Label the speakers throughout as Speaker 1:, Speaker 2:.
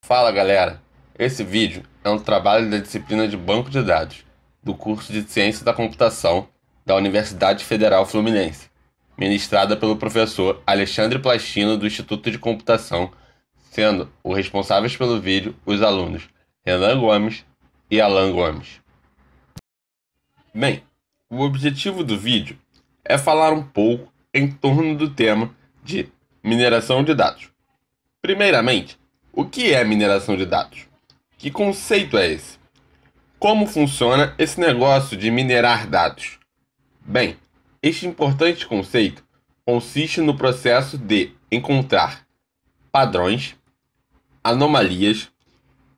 Speaker 1: Fala galera, esse vídeo é um trabalho da disciplina de Banco de Dados do curso de Ciência da Computação da Universidade Federal Fluminense, ministrada pelo professor Alexandre Plastino do Instituto de Computação, sendo os responsáveis pelo vídeo os alunos Renan Gomes e Alan Gomes. Bem, o objetivo do vídeo é falar um pouco em torno do tema de mineração de dados. Primeiramente, o que é mineração de dados? Que conceito é esse? Como funciona esse negócio de minerar dados? Bem, este importante conceito consiste no processo de encontrar padrões, anomalias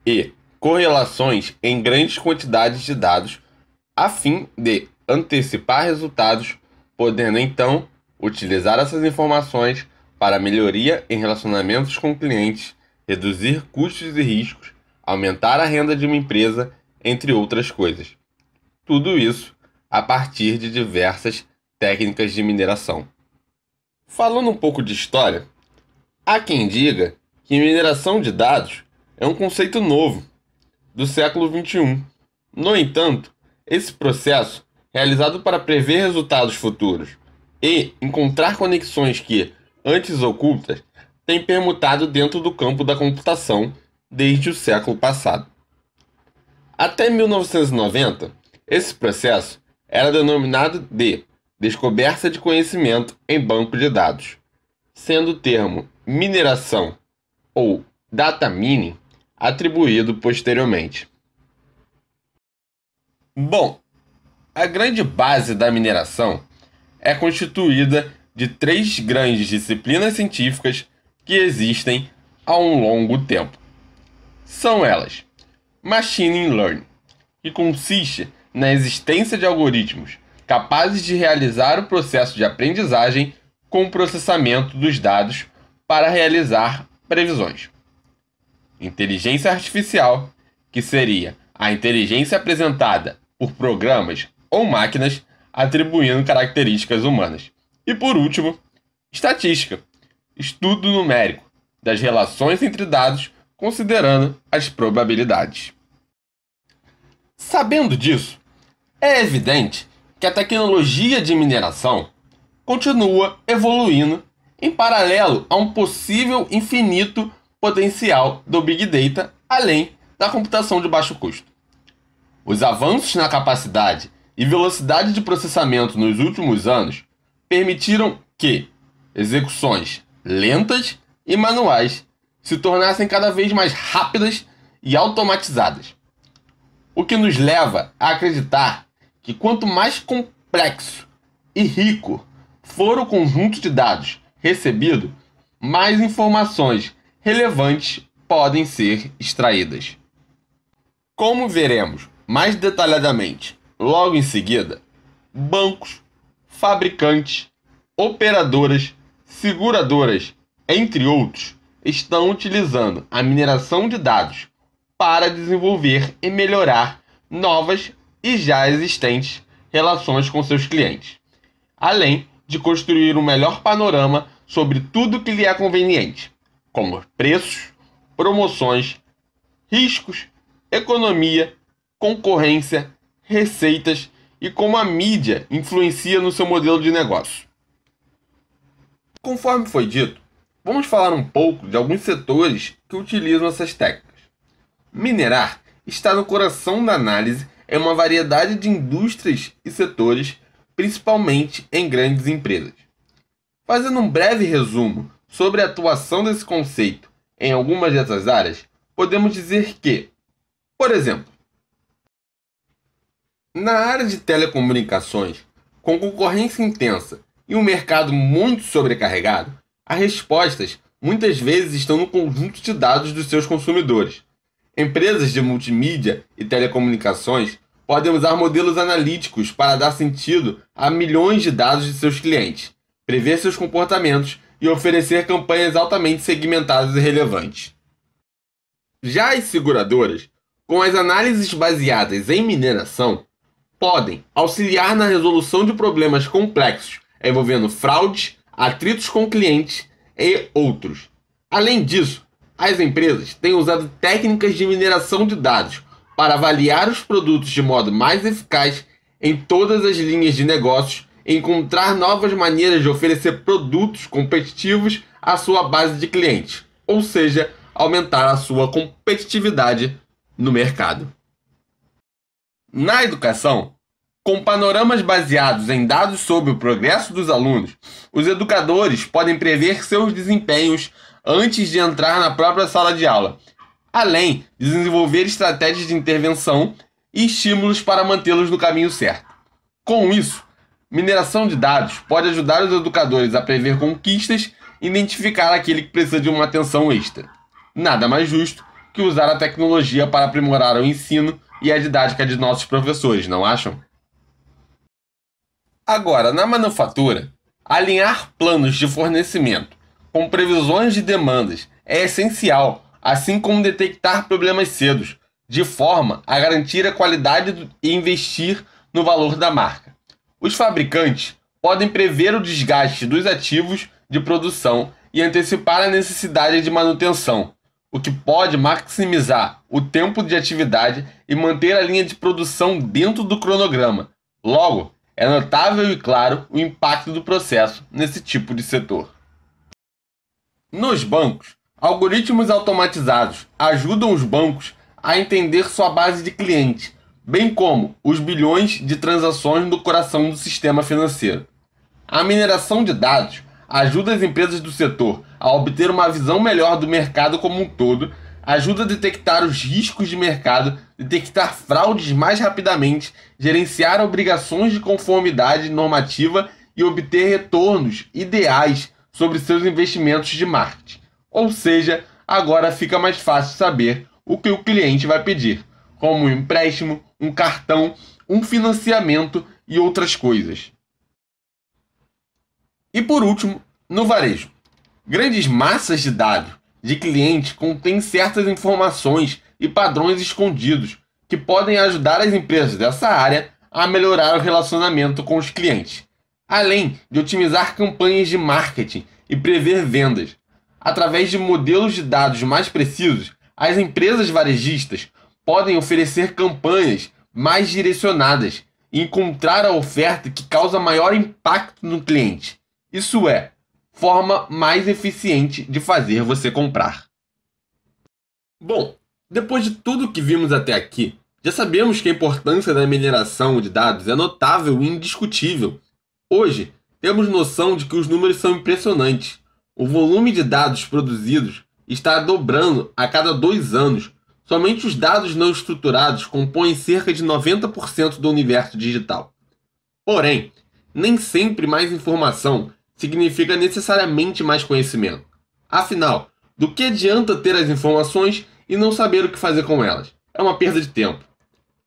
Speaker 1: e correlações em grandes quantidades de dados a fim de antecipar resultados, podendo então utilizar essas informações para melhoria em relacionamentos com clientes, reduzir custos e riscos, aumentar a renda de uma empresa, entre outras coisas. Tudo isso a partir de diversas técnicas de mineração. Falando um pouco de história, há quem diga que mineração de dados é um conceito novo, do século XXI. No entanto, esse processo, realizado para prever resultados futuros e encontrar conexões que, antes ocultas, tem permutado dentro do campo da computação desde o século passado. Até 1990, esse processo era denominado de descoberta de conhecimento em banco de dados, sendo o termo mineração ou data mining atribuído posteriormente. Bom, a grande base da mineração é constituída de três grandes disciplinas científicas que existem há um longo tempo. São elas: Machine Learning, que consiste na existência de algoritmos capazes de realizar o processo de aprendizagem com o processamento dos dados para realizar previsões. Inteligência Artificial, que seria a inteligência apresentada por programas ou máquinas atribuindo características humanas. E por último, Estatística, estudo numérico das relações entre dados considerando as probabilidades. Sabendo disso, é evidente que a tecnologia de mineração continua evoluindo em paralelo a um possível infinito potencial do Big Data, além da computação de baixo custo. Os avanços na capacidade e velocidade de processamento nos últimos anos permitiram que execuções lentas e manuais se tornassem cada vez mais rápidas e automatizadas. O que nos leva a acreditar que quanto mais complexo e rico for o conjunto de dados recebido, mais informações relevantes podem ser extraídas. Como veremos mais detalhadamente logo em seguida, bancos, fabricantes, operadoras, seguradoras, entre outros, estão utilizando a mineração de dados para desenvolver e melhorar novas e já existentes relações com seus clientes, além de construir um melhor panorama sobre tudo que lhe é conveniente, como preços, promoções, riscos, economia, concorrência, receitas e como a mídia influencia no seu modelo de negócio. Conforme foi dito, vamos falar um pouco de alguns setores que utilizam essas técnicas. Minerar está no coração da análise em uma variedade de indústrias e setores, principalmente em grandes empresas. Fazendo um breve resumo sobre a atuação desse conceito em algumas dessas áreas, podemos dizer que, por exemplo, na área de telecomunicações, com concorrência intensa e um mercado muito sobrecarregado, as respostas muitas vezes estão no conjunto de dados dos seus consumidores. Empresas de multimídia e telecomunicações podem usar modelos analíticos para dar sentido a milhões de dados de seus clientes, prever seus comportamentos e oferecer campanhas altamente segmentadas e relevantes. Já as seguradoras, com as análises baseadas em mineração, podem auxiliar na resolução de problemas complexos envolvendo fraudes, atritos com clientes e outros. Além disso, As empresas têm usado técnicas de mineração de dados para avaliar os produtos de modo mais eficaz em todas as linhas de negócios e encontrar novas maneiras de oferecer produtos competitivos à sua base de clientes, ou seja, aumentar a sua competitividade no mercado. Na educação, com panoramas baseados em dados sobre o progresso dos alunos, os educadores podem prever seus desempenhos antes de entrar na própria sala de aula, além de desenvolver estratégias de intervenção e estímulos para mantê-los no caminho certo. Com isso, mineração de dados pode ajudar os educadores a prever conquistas e identificar aquele que precisa de uma atenção extra. Nada mais justo que usar a tecnologia para aprimorar o ensino e a didática de nossos professores, não acham? Agora, na manufatura, alinhar planos de fornecimento com previsões de demandas é essencial, assim como detectar problemas cedo, de forma a garantir a qualidade e investir no valor da marca. Os fabricantes podem prever o desgaste dos ativos de produção e antecipar a necessidade de manutenção, o que pode maximizar o tempo de atividade e manter a linha de produção dentro do cronograma. Logo, é notável e claro o impacto do processo nesse tipo de setor. Nos bancos, algoritmos automatizados ajudam os bancos a entender sua base de clientes, bem como os bilhões de transações no coração do sistema financeiro. A mineração de dados ajuda as empresas do setor a obter uma visão melhor do mercado como um todo, ajuda a detectar os riscos de mercado, detectar fraudes mais rapidamente, gerenciar obrigações de conformidade normativa e obter retornos ideais sobre seus investimentos de marketing. Ou seja, agora fica mais fácil saber o que o cliente vai pedir, como um empréstimo, um cartão, um financiamento e outras coisas. E por último, no varejo. Grandes massas de dados de clientes contêm certas informações e padrões escondidos que podem ajudar as empresas dessa área a melhorar o relacionamento com os clientes, além de otimizar campanhas de marketing e prever vendas. Através de modelos de dados mais precisos, as empresas varejistas podem oferecer campanhas mais direcionadas e encontrar a oferta que causa maior impacto no cliente. Isso é, forma mais eficiente de fazer você comprar. Bom, depois de tudo que vimos até aqui, já sabemos que a importância da mineração de dados é notável e indiscutível. Hoje, temos noção de que os números são impressionantes. O volume de dados produzidos está dobrando a cada 2 anos. Somente os dados não estruturados compõem cerca de 90% do universo digital. Porém, nem sempre mais informação significa necessariamente mais conhecimento. Afinal, do que adianta ter as informações e não saber o que fazer com elas? É uma perda de tempo.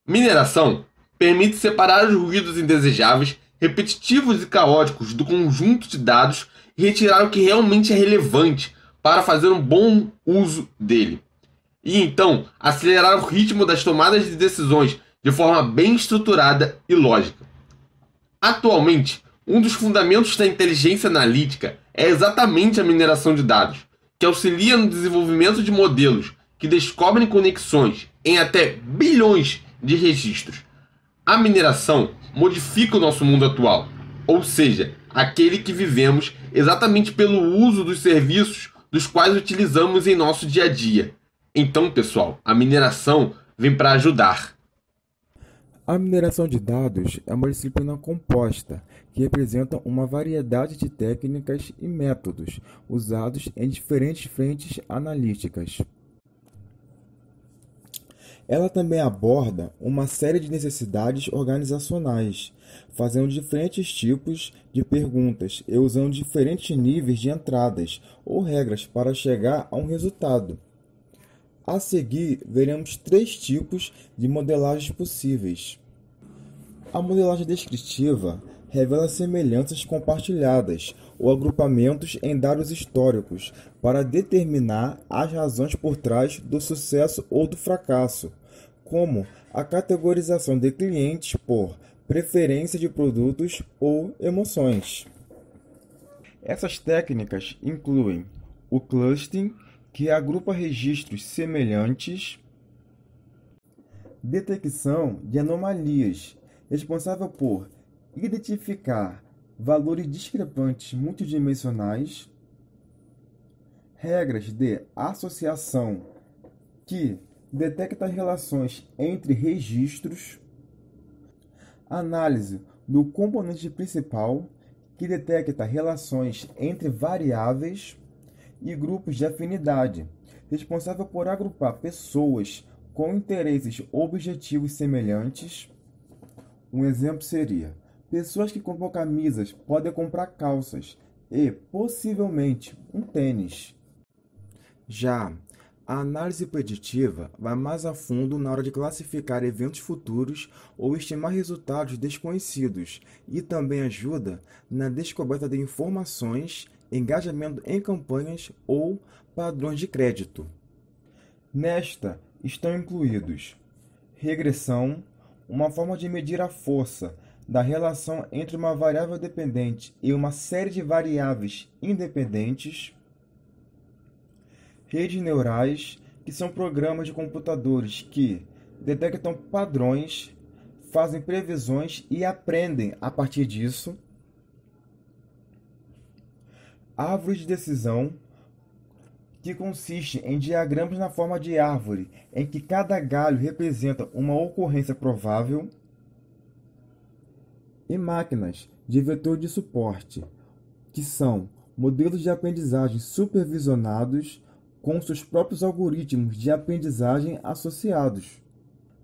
Speaker 1: Mineração permite separar os ruídos indesejáveis, repetitivos e caóticos do conjunto de dados e retirar o que realmente é relevante para fazer um bom uso dele. E então, acelerar o ritmo das tomadas de decisões de forma bem estruturada e lógica. Atualmente, um dos fundamentos da inteligência analítica é exatamente a mineração de dados, que auxilia no desenvolvimento de modelos que descobrem conexões em até bilhões de registros. A mineração modifica o nosso mundo atual, ou seja, aquele que vivemos exatamente pelo uso dos serviços dos quais utilizamos em nosso dia a dia. Então, pessoal, a mineração vem para ajudar.
Speaker 2: A mineração de dados é uma disciplina composta que representa uma variedade de técnicas e métodos usados em diferentes frentes analíticas. Ela também aborda uma série de necessidades organizacionais, fazendo diferentes tipos de perguntas e usando diferentes níveis de entradas ou regras para chegar a um resultado. A seguir, veremos 3 tipos de modelagens possíveis. A modelagem descritiva revela semelhanças compartilhadas ou agrupamentos em dados históricos para determinar as razões por trás do sucesso ou do fracasso, como a categorização de clientes por preferência de produtos ou emoções. Essas técnicas incluem o clustering, que agrupa registros semelhantes, detecção de anomalias, responsável por identificar valores discrepantes multidimensionais, regras de associação que detecta as relações entre registros, análise do componente principal, que detecta relações entre variáveis, e grupos de afinidade, responsável por agrupar pessoas com interesses objetivos semelhantes. Um exemplo seria: pessoas que compram camisas podem comprar calças e, possivelmente, um tênis. Já a análise preditiva vai mais a fundo na hora de classificar eventos futuros ou estimar resultados desconhecidos e também ajuda na descoberta de informações, engajamento em campanhas ou padrões de crédito. Nesta estão incluídos regressão, uma forma de medir a força da relação entre uma variável dependente e uma série de variáveis independentes, redes neurais, que são programas de computadores que detectam padrões, fazem previsões e aprendem a partir disso. Árvore de decisão, que consiste em diagramas na forma de árvore, em que cada galho representa uma ocorrência provável. E máquinas de vetor de suporte, que são modelos de aprendizagem supervisionados com seus próprios algoritmos de aprendizagem associados.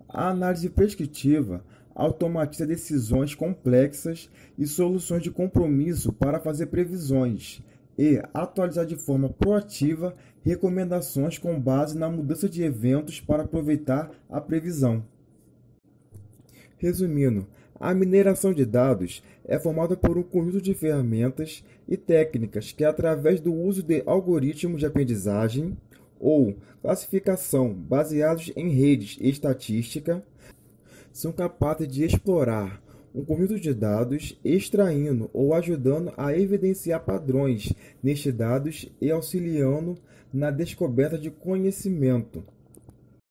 Speaker 2: A análise prescritiva automatiza decisões complexas e soluções de compromisso para fazer previsões e atualizar de forma proativa recomendações com base na mudança de eventos para aproveitar a previsão. Resumindo, a mineração de dados é formada por um conjunto de ferramentas e técnicas que, através do uso de algoritmos de aprendizagem ou classificação baseados em redes e estatística, são capazes de explorar um conjunto de dados, extraindo ou ajudando a evidenciar padrões nestes dados e auxiliando na descoberta de conhecimento.